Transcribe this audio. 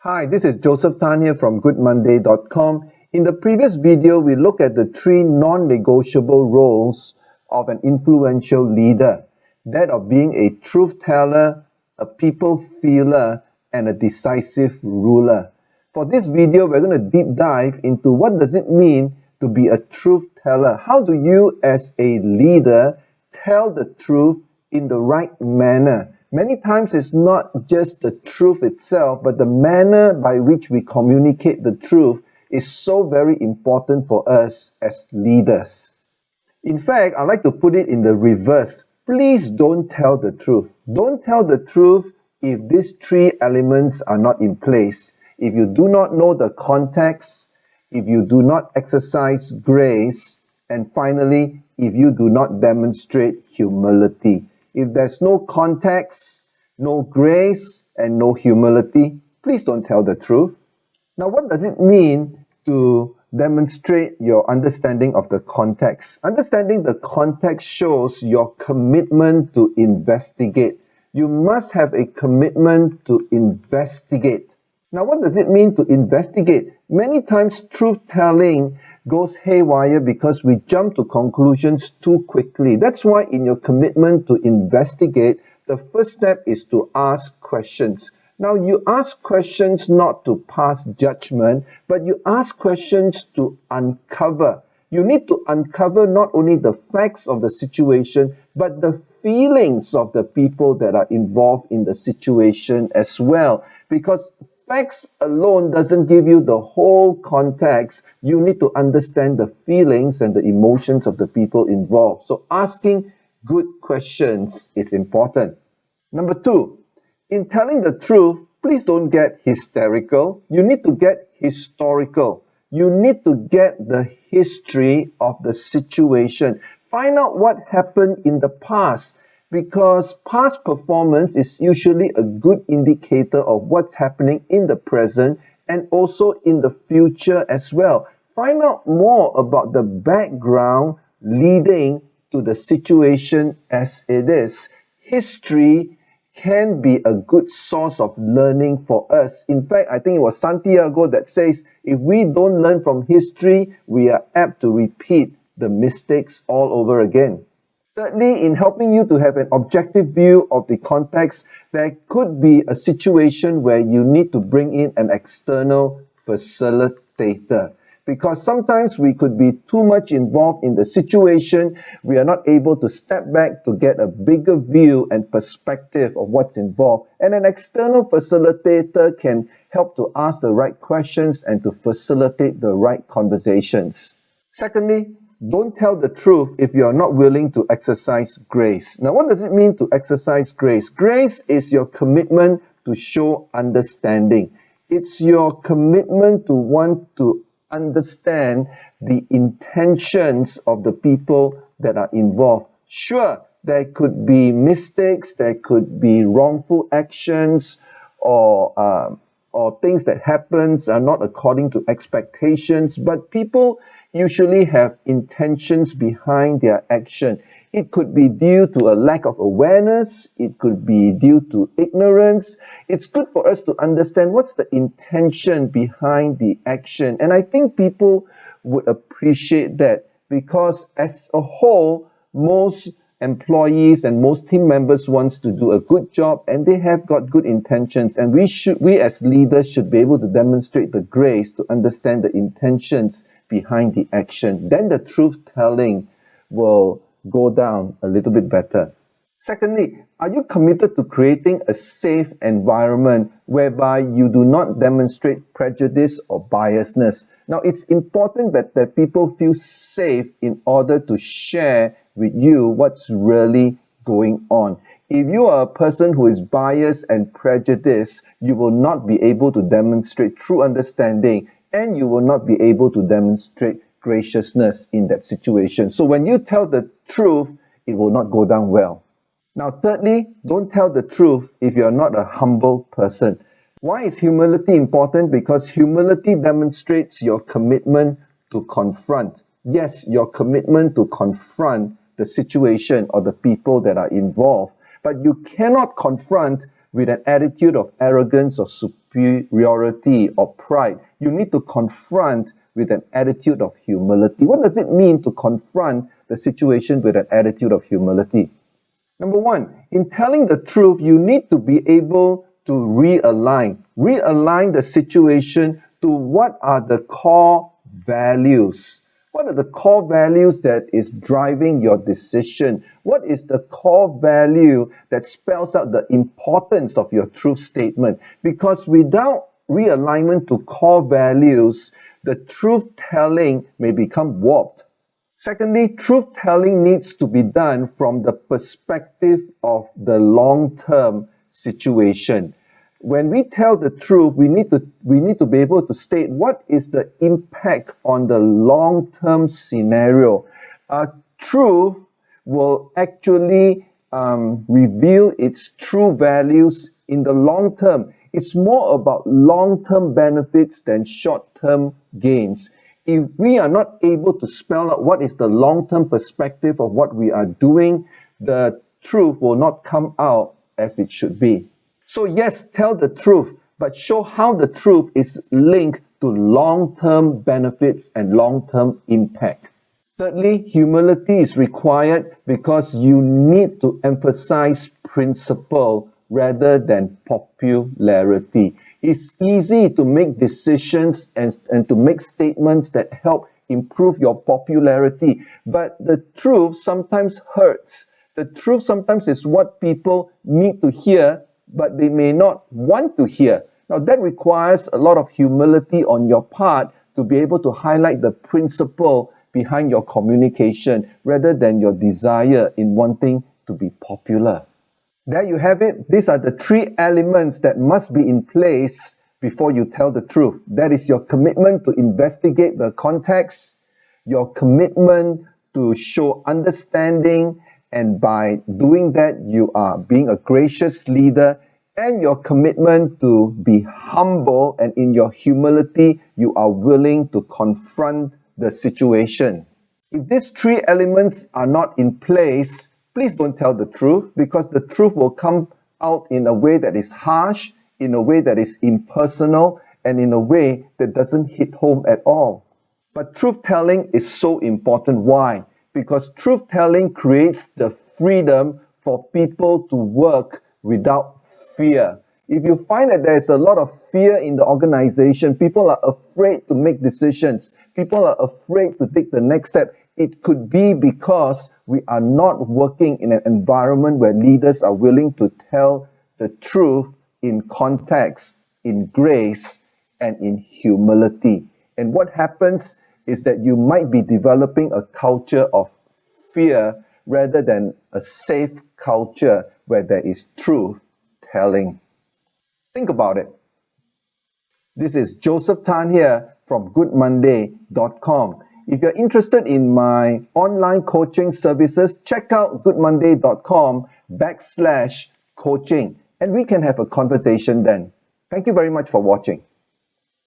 Hi, this is Joseph Tan here from GoodMonday.com. In the previous video, we looked at the three non-negotiable roles of an influential leader. That of being a truth teller, a people feeler, and a decisive ruler. For this video, we're going to deep dive into what does it mean to be a truth teller. How do you as a leader tell the truth in the right manner? Many times it's not just the truth itself, but the manner by which we communicate the truth is so very important for us as leaders. In fact, I like to put it in the reverse. Please don't tell the truth. Don't tell the truth if these three elements are not in place. If you do not know the context, if you do not exercise grace, and finally, if you do not demonstrate humility. If there's no context, no grace, and no humility, please don't tell the truth. Now, what does it mean to demonstrate your understanding of the context? Understanding the context shows your commitment to investigate. You must have a commitment to investigate. Now, what does it mean to investigate? Many times, truth-telling goes haywire because we jump to conclusions too quickly. That's why in your commitment to investigate, the first step is to ask questions. Now, you ask questions not to pass judgment, but you ask questions to uncover. You need to uncover not only the facts of the situation, but the feelings of the people that are involved in the situation as well. Because facts alone doesn't give you the whole context. You need to understand the feelings and the emotions of the people involved. So asking good questions is important. Number two, in telling the truth, please don't get hysterical. You need to get historical. You need to get the history of the situation. Find out what happened in the past, because past performance is usually a good indicator of what's happening in the present and also in the future as well. Find out more about the background leading to the situation as it is. History can be a good source of learning for us. In fact, I think it was Santiago that says, if we don't learn from history, we are apt to repeat the mistakes all over again. Thirdly, in helping you to have an objective view of the context, there could be a situation where you need to bring in an external facilitator. Because sometimes we could be too much involved in the situation, we are not able to step back to get a bigger view and perspective of what's involved. And an external facilitator can help to ask the right questions and to facilitate the right conversations. Secondly, don't tell the truth if you are not willing to exercise grace. Now, what does it mean to exercise grace? Grace is your commitment to show understanding. It's your commitment to want to understand the intentions of the people that are involved. Sure, there could be mistakes, there could be wrongful actions, or things that happens are not according to expectations, but people usually have intentions behind their action. It could be due to a lack of awareness. It could be due to ignorance. It's good for us to understand what's the intention behind the action. And I think people would appreciate that, because as a whole, most employees and most team members wants to do a good job, and they have got good intentions, and we as leaders should be able to demonstrate the grace to understand the intentions behind the action. Then the truth telling will go down a little bit better. Secondly, are you committed to creating a safe environment whereby you do not demonstrate prejudice or biasness? Now, it's important that people feel safe in order to share with you what's really going on. If you are a person who is biased and prejudiced, you will not be able to demonstrate true understanding, and you will not be able to demonstrate graciousness in that situation. So when you tell the truth, it will not go down well. Now, thirdly, don't tell the truth if you're not a humble person. Why is humility important? Because humility demonstrates your commitment to confront. Yes, your commitment to confront the situation or the people that are involved. But you cannot confront with an attitude of arrogance or superiority or pride. You need to confront with an attitude of humility. What does it mean to confront the situation with an attitude of humility? Number one, in telling the truth, you need to be able to realign the situation to what are the core values. What are the core values that is driving your decision? What is the core value that spells out the importance of your truth statement? Because without realignment to core values, the truth telling may become warped. Secondly, truth telling needs to be done from the perspective of the long-term situation. When we tell the truth, we need to be able to state what is the impact on the long-term scenario. Truth will actually reveal its true values in the long term. It's more about long-term benefits than short-term gains. If we are not able to spell out what is the long-term perspective of what we are doing, the truth will not come out as it should be. So yes, tell the truth, but show how the truth is linked to long-term benefits and long-term impact. Thirdly, humility is required because you need to emphasize principle rather than popularity. It's easy to make decisions and to make statements that help improve your popularity, but the truth sometimes hurts. The truth sometimes is what people need to hear, but they may not want to hear. Now, that requires a lot of humility on your part to be able to highlight the principle behind your communication rather than your desire in wanting to be popular. There you have it. These are the three elements that must be in place before you tell the truth. That is your commitment to investigate the context, your commitment to show understanding, and by doing that, you are being a gracious leader, and your commitment to be humble, and in your humility, you are willing to confront the situation. If these three elements are not in place, please don't tell the truth, because the truth will come out in a way that is harsh, in a way that is impersonal, and in a way that doesn't hit home at all. But truth-telling is so important. Why? Because truth-telling creates the freedom for people to work without fear. If you find that there's a lot of fear in the organization, people are afraid to make decisions, people are afraid to take the next step, it could be because we are not working in an environment where leaders are willing to tell the truth in context, in grace, and in humility. And what happens is that you might be developing a culture of fear rather than a safe culture where there is truth telling. Think about it. This is Joseph Tan here from goodmonday.com. If you're interested in my online coaching services, check out goodmonday.com/coaching, and we can have a conversation then. Thank you very much for watching.